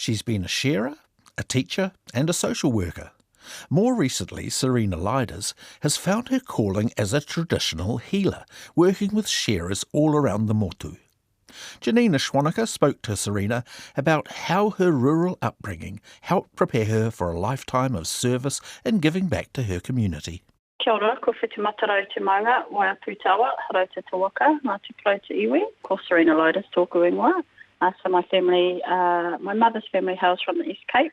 She's been a shearer, a teacher and a social worker. More recently, Serena Lyders has found her calling as a traditional healer, working with shearers all around the motu. Janina Schwanneker spoke to Serena about how her rural upbringing helped prepare her for a lifetime of service and giving back to her community. Kia ora, ko whitu matarau te maunga, wai atu tawa, harau te tawaka, ngā te parau te iwi, ko Serena Lyders tōku ingoa. So my family, my mother's family hails from the East Cape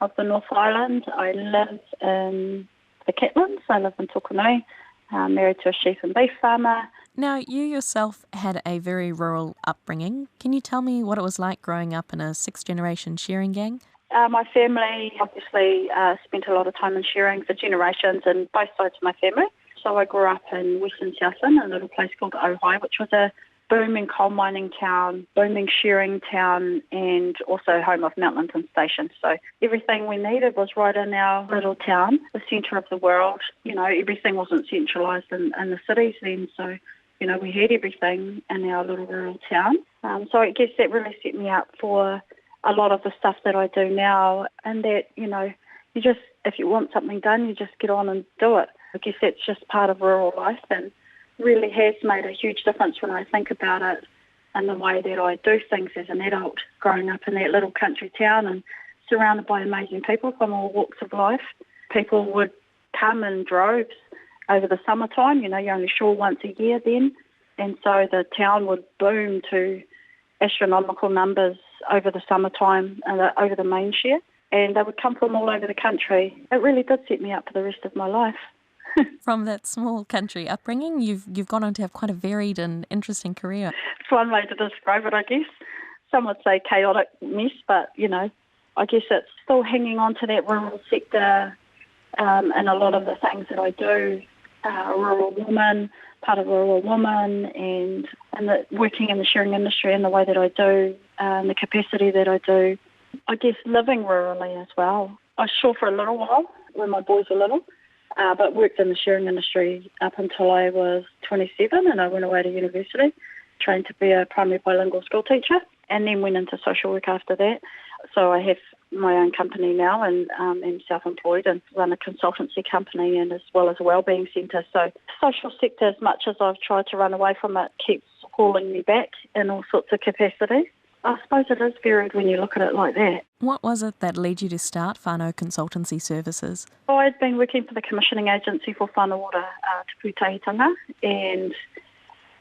of the North Island. I live in the Catlins, I live in Tokanui, married to a sheep and beef farmer. Now, you yourself had a very rural upbringing. Can you tell me what it was like growing up in a sixth-generation shearing gang? My family obviously spent a lot of time in shearing for generations in both sides of my family. So I grew up in Western Southland, a little place called Ojai, which was a booming coal mining town, booming shearing town, and also home of Mount Linton Station. So everything we needed was right in our little town, the centre of the world. You know, everything wasn't centralised in the cities then, so, you know, we had everything in our little rural town. So I guess that really set me up for a lot of the stuff that I do now, and that, you know, you just, if you want something done, you just get on and do it. I guess that's just part of rural life, and really has made a huge difference when I think about it and the way that I do things as an adult, growing up in that little country town and surrounded by amazing people from all walks of life. People would come in droves over the summertime, you know, you're only sure once a year then, and so the town would boom to astronomical numbers over the summertime and over the main shear, and they would come from all over the country. It really did set me up for the rest of my life. From that small country upbringing, you've gone on to have quite a varied and interesting career. It's one way to describe it, I guess. Some would say chaotic mess, but, you know, I guess it's still hanging on to that rural sector and a lot of the things that I do. Rural woman, part of rural woman, and working in the shearing industry in the way that I do, the capacity that I do. I guess living rurally as well. I shore for a little while when my boys were little, but worked in the shearing industry up until I was 27, and I went away to university, trained to be a primary bilingual school teacher, and then went into social work after that. So I have my own company now, and am self-employed and run a consultancy company, and as well as a wellbeing centre. So social sector, as much as I've tried to run away from it, keeps calling me back in all sorts of capacities. I suppose it is varied when you look at it like that. What was it that led you to start whānau consultancy services? I'd been working for the commissioning agency for whanaora Te Pūtahitanga, and,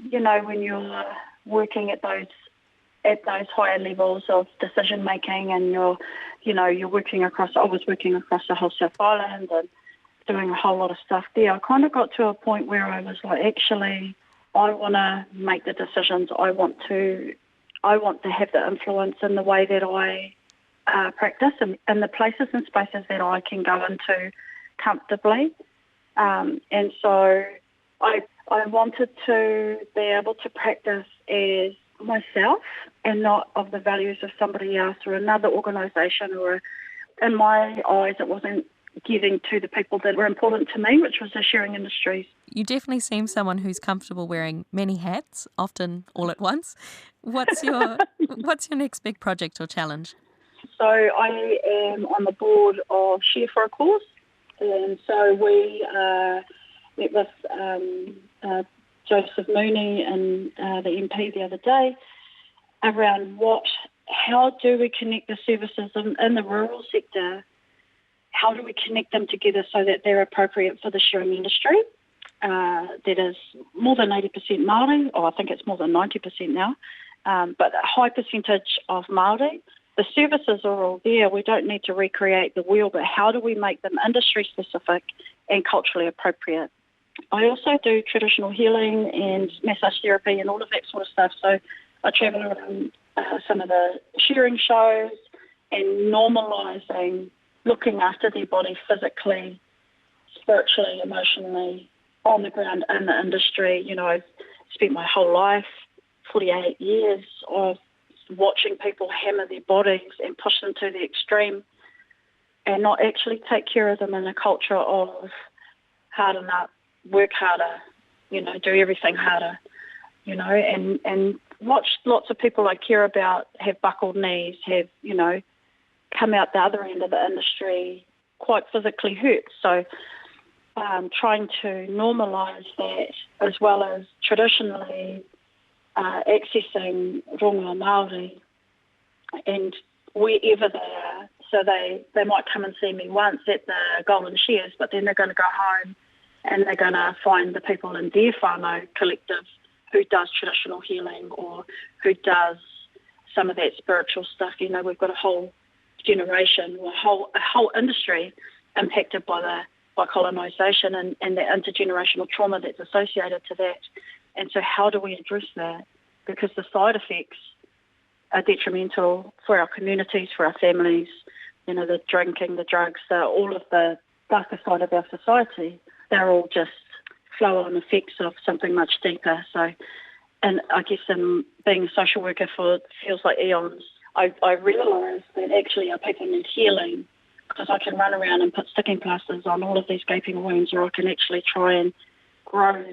you know, when you're working at those higher levels of decision making, and you're working across. I was working across the whole South Island and doing a whole lot of stuff there. I kind of got to a point where I was like, actually, I want to make the decisions. I want to have the influence in the way that I practice, and the places and spaces that I can go into comfortably. And so I wanted to be able to practice as myself and not of the values of somebody else or another organisation, or in my eyes it wasn't getting to the people that were important to me, which was the shearing industries. You definitely seem someone who's comfortable wearing many hats, often all at once. What's your next big project or challenge? So I am on the board of Shear for a Cause, and so we met with Joseph Mooney and the MP the other day around how do we connect the services in the rural sector, how do we connect them together so that they're appropriate for the shearing industry that is more than 80% Māori, or I think it's more than 90% now, but a high percentage of Māori. The services are all there. We don't need to recreate the wheel, but how do we make them industry specific and culturally appropriate? I also do traditional healing and massage therapy and all of that sort of stuff. So I travel around some of the shearing shows and normalising looking after their body physically, spiritually, emotionally, on the ground in the industry. You know, I've spent my whole life, 48 years, of watching people hammer their bodies and push them to the extreme and not actually take care of them in a culture of harden up, work harder, you know, do everything harder, you know, and watch lots of people I care about have buckled knees, have, you know, come out the other end of the industry quite physically hurt. So trying to normalise that, as well as traditionally accessing rongoa Māori, and wherever they are. So they might come and see me once at the Golden Shears, but then they're going to go home and they're going to find the people in their whānau collective who does traditional healing or who does some of that spiritual stuff. You know, we've got a whole generation, or a whole industry impacted by colonisation and the intergenerational trauma that's associated to that. And so how do we address that? Because the side effects are detrimental for our communities, for our families, you know, the drinking, the drugs, all of the darker side of our society. They're all just flow-on effects of something much deeper. So, and I guess in being a social worker for feels like eons, I realised that actually our people need healing, because I can run around and put sticking plasters on all of these gaping wounds, or I can actually try and grow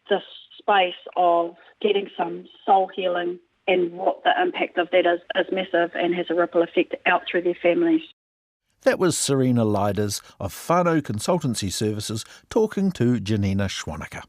this space of getting some soul healing, and what the impact of that is massive and has a ripple effect out through their families. That was Serena Lyders of Whānau Consultancy Services talking to Janina Schwannecker.